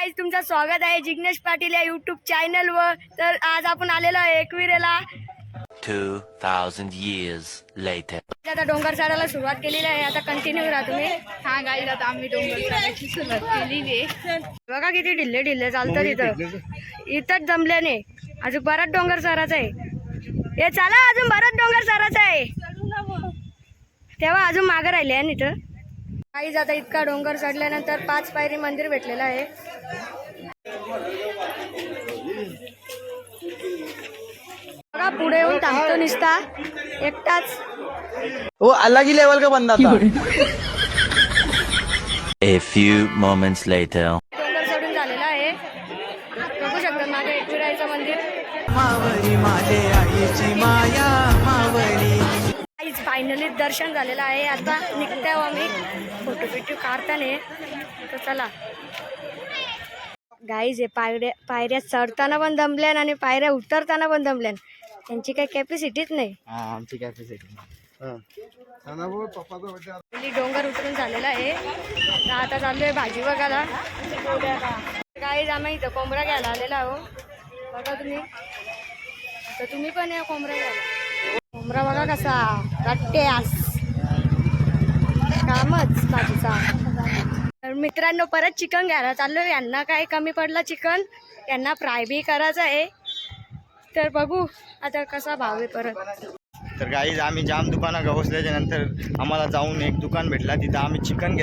Guys तुमचं स्वागत आहे जिग्नेश पाटील या यूट्यूब चॅनल वर। तर आज आपण आलेलो आहे एकविरेला 2000 years later. आता डोंगर चढायला सुरुवात केलेली आहे। आता कंटिन्यू राहा तुम्ही। हा गाईज आता आम्ही डोंगर चढायची सुरुवात केलेली आहे। बघा किती ढिल्ले ढिल्ले चालतात इथंच जमल्याने। अजून बराच डोंगर चढायचा आहे। हे चला अजून बराच डोंगर चढायचा आहे। तेव्हा अजून मागे राहिले आहे इथं। गाईज आता इतका डोंगर चढल्यानंतर 5 पायरी मंदिर भेटलेलं आहे। बघा पुढे येऊन थांबतो निसता एकटाच। वो अलग ही लेवल का बंदा था। A few moments later. डोंगर चढून झालेला आहे। बघू शकता मागे एकविरायचं मंदिर। मावरी माझे आईची माया मावरी। फायनली दर्शन झालेलं आहे। आता निघताय आम्ही फोटो बिटो काढताना। तर चला गाईज हे पायऱ्या चढताना पण दमल्यान आणि पायऱ्या उतरताना पण दमल्यान। त्यांची काही कॅपॅसिटीच नाही। आमची कॅपॅसिटी डोंगर उतरून झालेला आहे। तर आता चाललोय भाजी बघायला। गाईज आम्ही इथं कोंबडा घ्यायला आलेला आहो। बघा तुम्ही तर तुम्ही पण या कोंबडा घ्यायला। कोंबडा बघा कसा रट्ट्यास कामच भाजीचा। तर मित्रांनो परत चिकन घ्यायला चाललोय। यांना काय कमी पडला चिकन, यांना फ्राय बी करायचं आहे। तर बघू आता कसा भाव आहे परत। तर गाईज आम्ही जाम दुकानं गवसल्याच्या नंतर आम्हाला जाऊन एक दुकान भेटला। तिथं आम्ही चिकन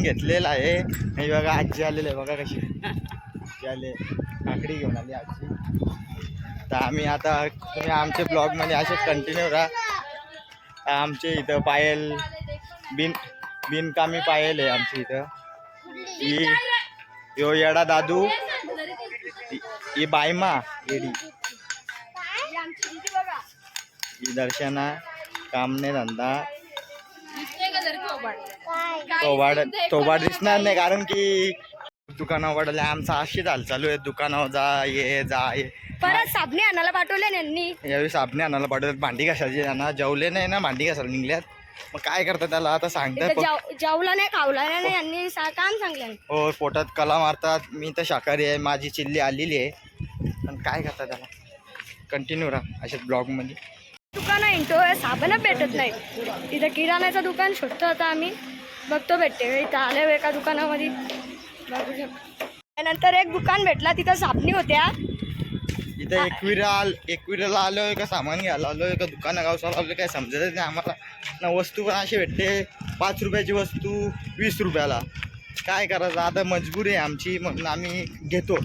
घेतलेलं आहे। हे बघा आजी आलेलं आहे, बघा कशी आजी आले, काकडी घेऊन आली आजी। तर आम्ही आता तुम्ही आमच्या ब्लॉगमध्ये असे कंटिन्यू राहा। आमचे इथं पायल बिनकामी पायल आहे आमच्या इथं। यो येडा दादू, ही बायमा येडी, ही दर्शना कामने धंदा तोबाड दिसणार नाही, कारण की दुकानावर वाढले आमचा अशीच हाल चालू आहे। दुकानावर जा ये परत साबणे आणायला पाठवले यांनी। यावेळी साबणे आणायला पाठवतात। भांडी घासायची यांना जेवले नाही ना, भांडी घासायला निघल्यात। मग काय करतात त्याला आता सांगतात। जेवला नाही खावला नाही यांनी काम सांगलं। हो पोटात कला मारतात। मी तर शाकाहारी आहे, माझी चिल्ली आलेली आहे, पण काय करतात त्याला। कंटिन्यू राहा अशाच ब्लॉगमध्ये। दुकानं इंटो साबणच भेटत नाही। तिथं किराण्याचं दुकान शोधतो आता आम्ही, बघतो भेटते। इथं आले एका दुकानामध्ये बघू शकतो। त्यानंतर एक दुकान भेटला, तिथं साबणी होत्या। इथं एकविराला आलोय का सामान घ्यायला आलोय का दुकाना गावसाला आलोय काय समजत नाही आम्हाला ना। वस्तू पण अशी भेटते 5 रुपयाची वस्तू 20 रुपयाला। काय करायचं आता, मजबुरी आहे आमची, म्हणून आम्ही घेतो।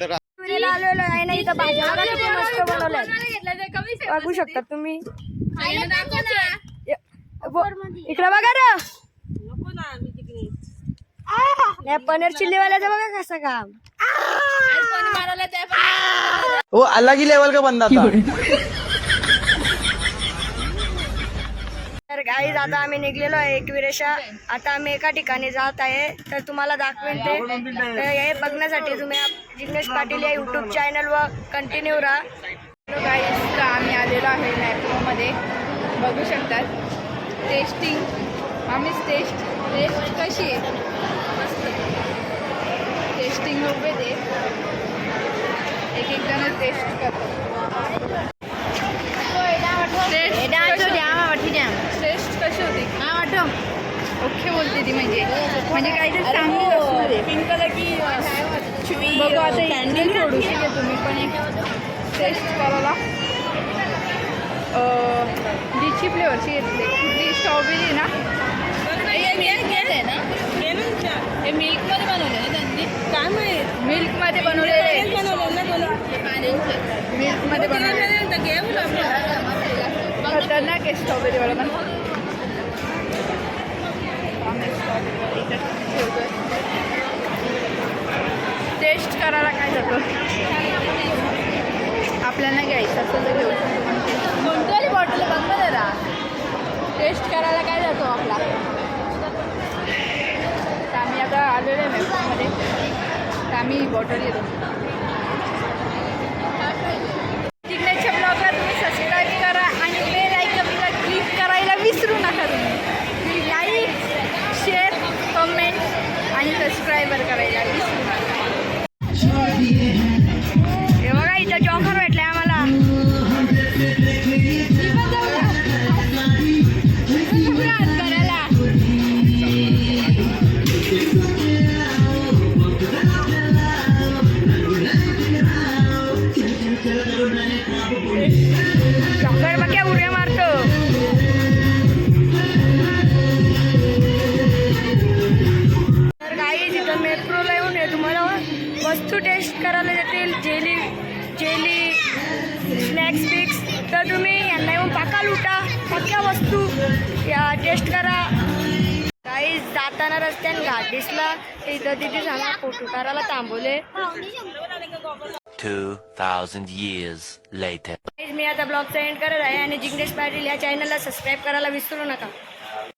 तर आलेलो आहे ना, इथं भाज्या किती मस्त बनवल्या बघू शकता तुम्ही। इकडे बघा रे, या पनीर चिल्लीवाल्याचं बघा कसं काम। वो अलग ही लेवल का बंदा था। तर गाईज आता आम्ही निघलेलो आहे एकविरेशा। आता आम्ही एका ठिकाणी जात आहे, तर तुम्हाला दाखवेन ते। तर हे बघण्यासाठी तुम्ही जिग्नेश पाटील या यूट्यूब चॅनलवर कंटिन्यू राहा। गाईज आम्ही आलेलो आहे मॅप्रोमध्ये, बघू शकतात। टेस्ट कशी आहे, मस्त टेस्टिंग उभे ते एक जण टेस्ट करतात। टेस्ट कशी होती ओके बोलते ती, म्हणजे काही चांगली असणार आहे। पिंक कलर की बघू आता कॅन्डल थोडीशी घे तुम्ही पण एक टेस्ट करायला। लिची फ्लेवरची घेतली, कुठली स्ट्रॉबेरी ना, हे मिल्कमध्ये बनवले ना त्यांनी, काय माहिती मिल्कमध्ये बनवलेले, मिल्कमध्ये बनवले। खतरनाक आहे स्ट्रॉबेरीवाला पण। टेस्ट करायला काय जातं, आपल्याला घ्यायचं असं तर घेऊ शकतो। कोणत्याही बॉटल बंद जरा, टेस्ट करायला काय जातो आपला। तर आम्ही आता आलेलो आहे मेट्रोमध्ये, तर आम्ही बॉटल घेतो। जिग्नेशच्या ब्लॉगला तुम्ही सबस्क्राईब करा आणि बेल आयकॉनला क्लिक करायला विसरू नका तुम्ही। लाईक शेअर कमेंट आणि सबस्क्राईब सबस्क्रायबर करायला विसरू नका. हे बघा इथं जॉकर भेटले आम्हाला. करायला जॉकर बघ्या उड्या मारतो. तर काही तिथं मेट्रोला येऊन आहे तुम्हाला वस्तू टेस्ट करायला देतील. जेली स्नॅक्स बिक्स. तर तुम्ही यांना येऊन पाका लुटा पक्या वस्तू या टेस्ट करा. काही जाताना रस्त्याने घाट दिसला इथं तिथे सांगा फोटो करायला थांबवले. 2,000 years later. मी आता ब्लॉगचा एंड करत आहे आणि जिग्नेश पाटील या चॅनलला सबस्क्राईब करायला विसरू नका.